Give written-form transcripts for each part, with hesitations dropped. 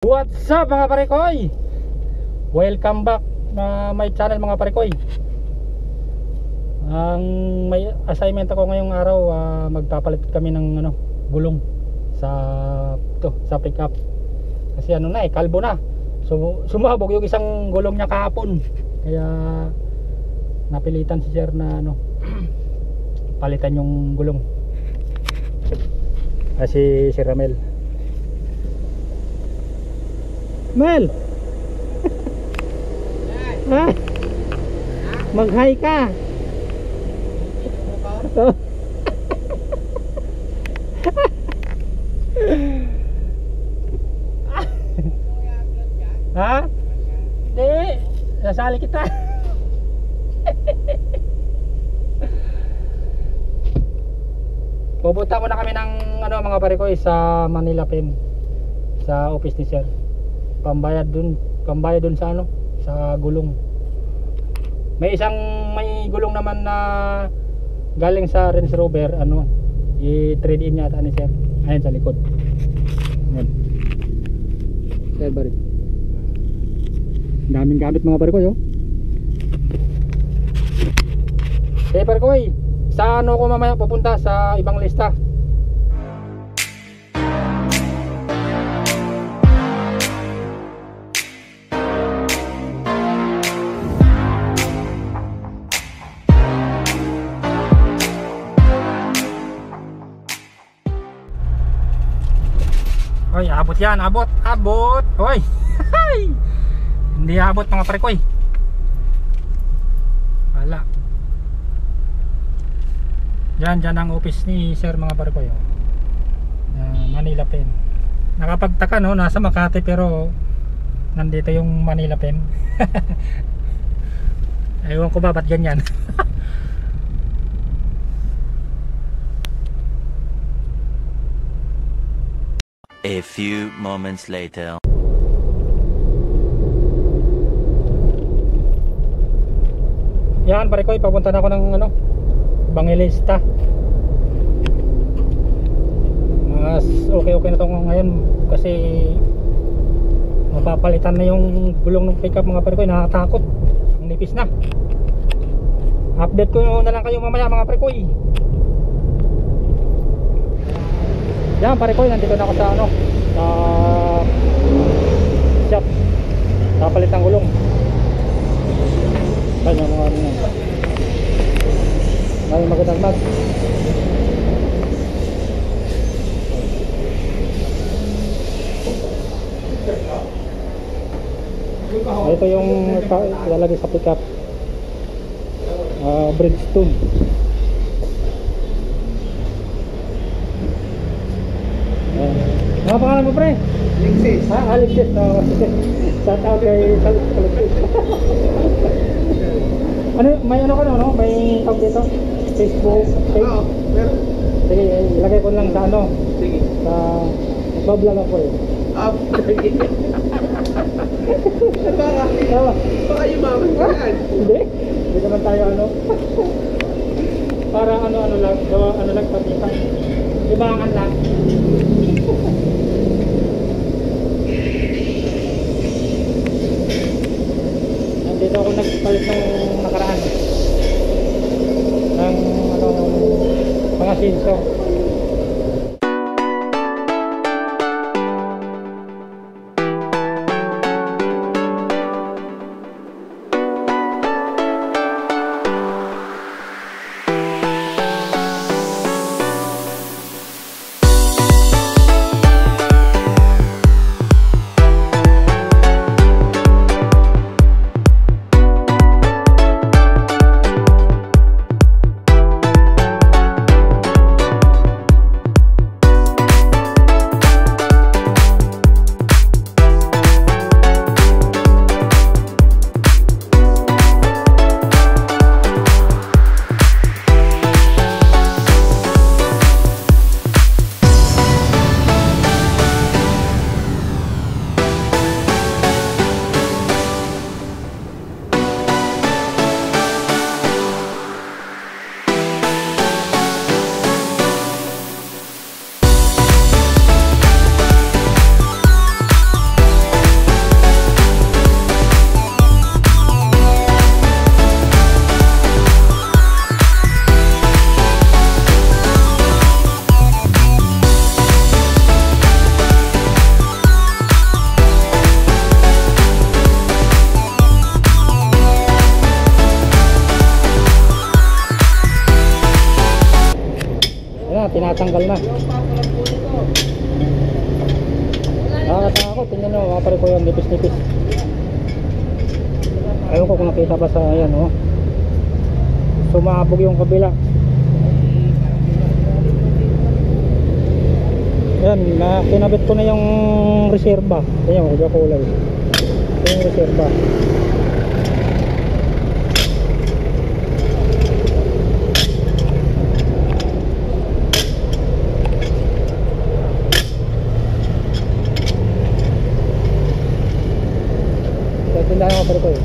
What's up mga parekoy? Welcome back na my channel mga parekoy. Ang may assignment ako ngayong araw, magpapalit kami ng gulong sa pickup. Kasi kalbo na. So sumabog yung isang gulong niya kahapon. Kaya napilitan si sir na palitan yung gulong. Kasi si Ramel. Mel. Ha? Mag-hi ka. Ha? Hindi. Nasali kita. Pupunta muna kami ng mga parekoy sa Manila Pen, sa office ni sir. Pambayad dun sa sa gulong. May gulong naman na galing sa Range Rover, i-trade in yata ni sir. Ayun sa likod. Ayan. Sir Barit. Daming gamit mga parekoy, oh. Hey parekoy, sa ko mamaya pupunta sa ibang lista. Oy, abot yan, abot. Oy. Hindi abot mga parekoy. Wala. Diyan ang office ni sir mga parekoy, Manila Pen. Nakapagtaka nasa Makati pero nandito yung Manila Pen. Ewan ko ba ba't ganyan. A few moments later. Yan parekoy, papunta na ako ng Bangilista. Mas okay na to ngayon kasi mapapalitan na yung gulong ng pickup mga parekoy. Nakakatakot, ang nipis na. Update ko na lang kayo mamaya mga parekoy. Yan parekoy, nandito na ako sa sa shop. Kapalit ng gulong. Kanya mga may magandang mag. Ito yung ilalagay sa pickup. Bridgestone. Ano pangalan mo pre? Alexis. Alexis. Shout out kay Alexis. May ka may tawag dito? Facebook page? Oo, meron. Sige, ilagay ko lang sa Sige. sa nagbablog ako Sige. Baka yumaman ka yan. Hindi naman tayo para lang pagkitan. Ibangan lang. Nandito ako nagpalit ng nakaraan ng mga sensor. natanggal na. Nakakatanga ako, tingnan nyo mga pare ko yung nipis-nipis. Ayaw ko kung nakita pa sa ayan oh. Sumabog yung kabila. Yan, kinabit ko na yung reserva. Ayan, medyo kulay. Ito yung reserva. Ito tindahan ko pala ko eh.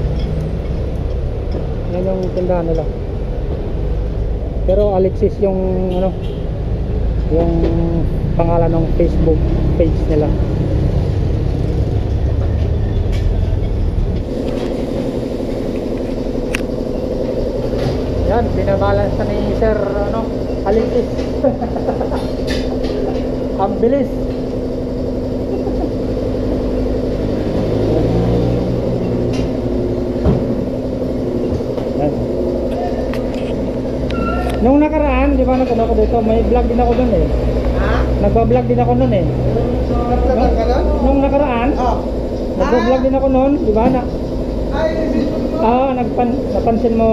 Yan yung tindahan nila. Pero Alexis yung ano, yung pangalan ng Facebook page nila. Yan, binabalance na ni Sir ano, Alexis. Ang bilis. Yan. Nung nakaraan, di ba nagano ako dito, may vlog din ako doon eh. Ha? Nagba-vlog din ako noon eh. Nagtagal ka na? Nung nakaraan, Oh. nagba-vlog din ako noon, di ba na? Ay, nag-Facebook mo. Napansin mo,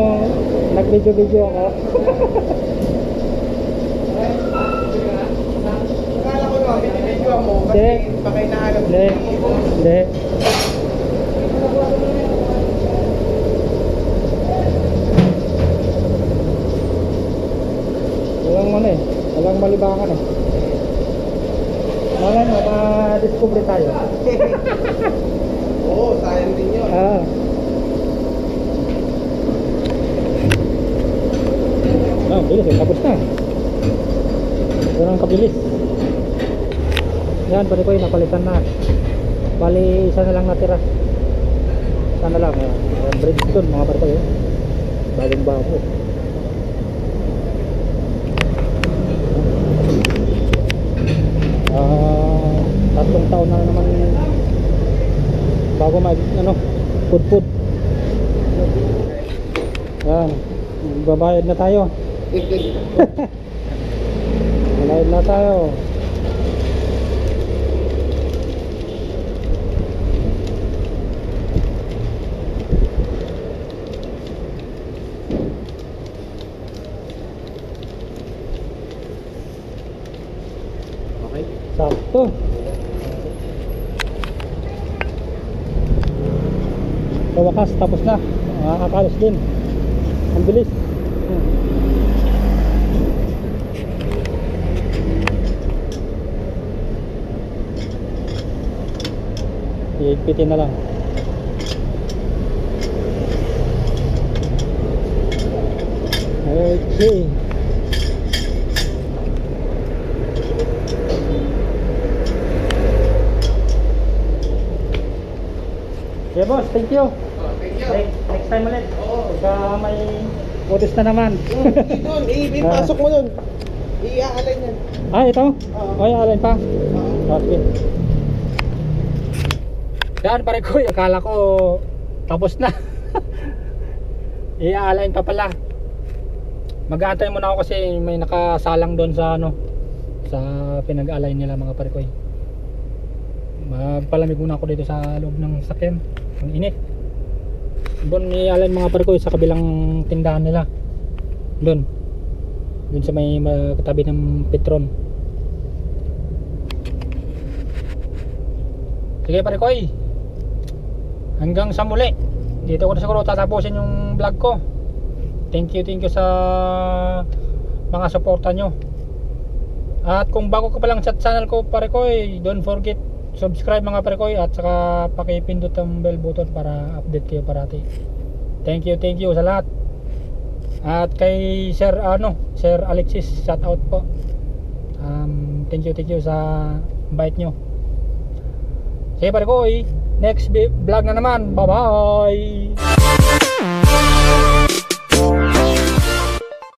nag-video ako. Akala ko naman, binibidyo mo kasi Hindi. baka hinahanap mo. Hindi, hindi. Walang ano eh, walang malibangan eh. Malay mo, ma-discover tayo. Oo, sayang din yun. Bilis eh, tapos na. Yan ang kabilis. Yan, pwede ko yung napalitan na. Bali, isa na lang natira. Isa na lang. Bridgestone, mga pare ko yun. Bagong bago. Tatlong taon na naman bago mag, ano, pud-pud. Yan, babayad na tayo. Babayad na tayo. Okay. Sakto. Sa wakas, tapos na. Makakapalos din. Ang bilis. Iigpitin na lang. Okay. Yeah boss, thank you. Oh, thank you. Next time ulit. Oo. Pagka may utos na naman. Hindi doon, ipasok mo doon. Iaalay yan. Ito? Oo. Ay, alin pa? Oo. Okay. Yan pare ko, akala ko tapos na. Iaalain pa pala. Mag-aantay muna ako kasi may nakasalang doon sa ano, sa pinag-alay nila mga pare ko. Magpalamig muna ako dito sa loob ng sakyan. Ang init. Doon iaalain mga pare ko sa kabilang tindahan nila. Doon. Doon sa may katabi ng Petron. Sige pare ko. Hanggang sa muli. Dito ko na siguro tatapusin yung vlog ko. Thank you sa mga suporta nyo. At kung bago ka pa lang sa channel ko pare ko, don't forget subscribe mga pare ko, at saka pakipindot ang bell button para update kayo parati. Thank you sa lahat. At kay Sir Alexis, shout out po. Thank you sa bite nyo. Sige pare ko, next vlog na naman. Bye bye.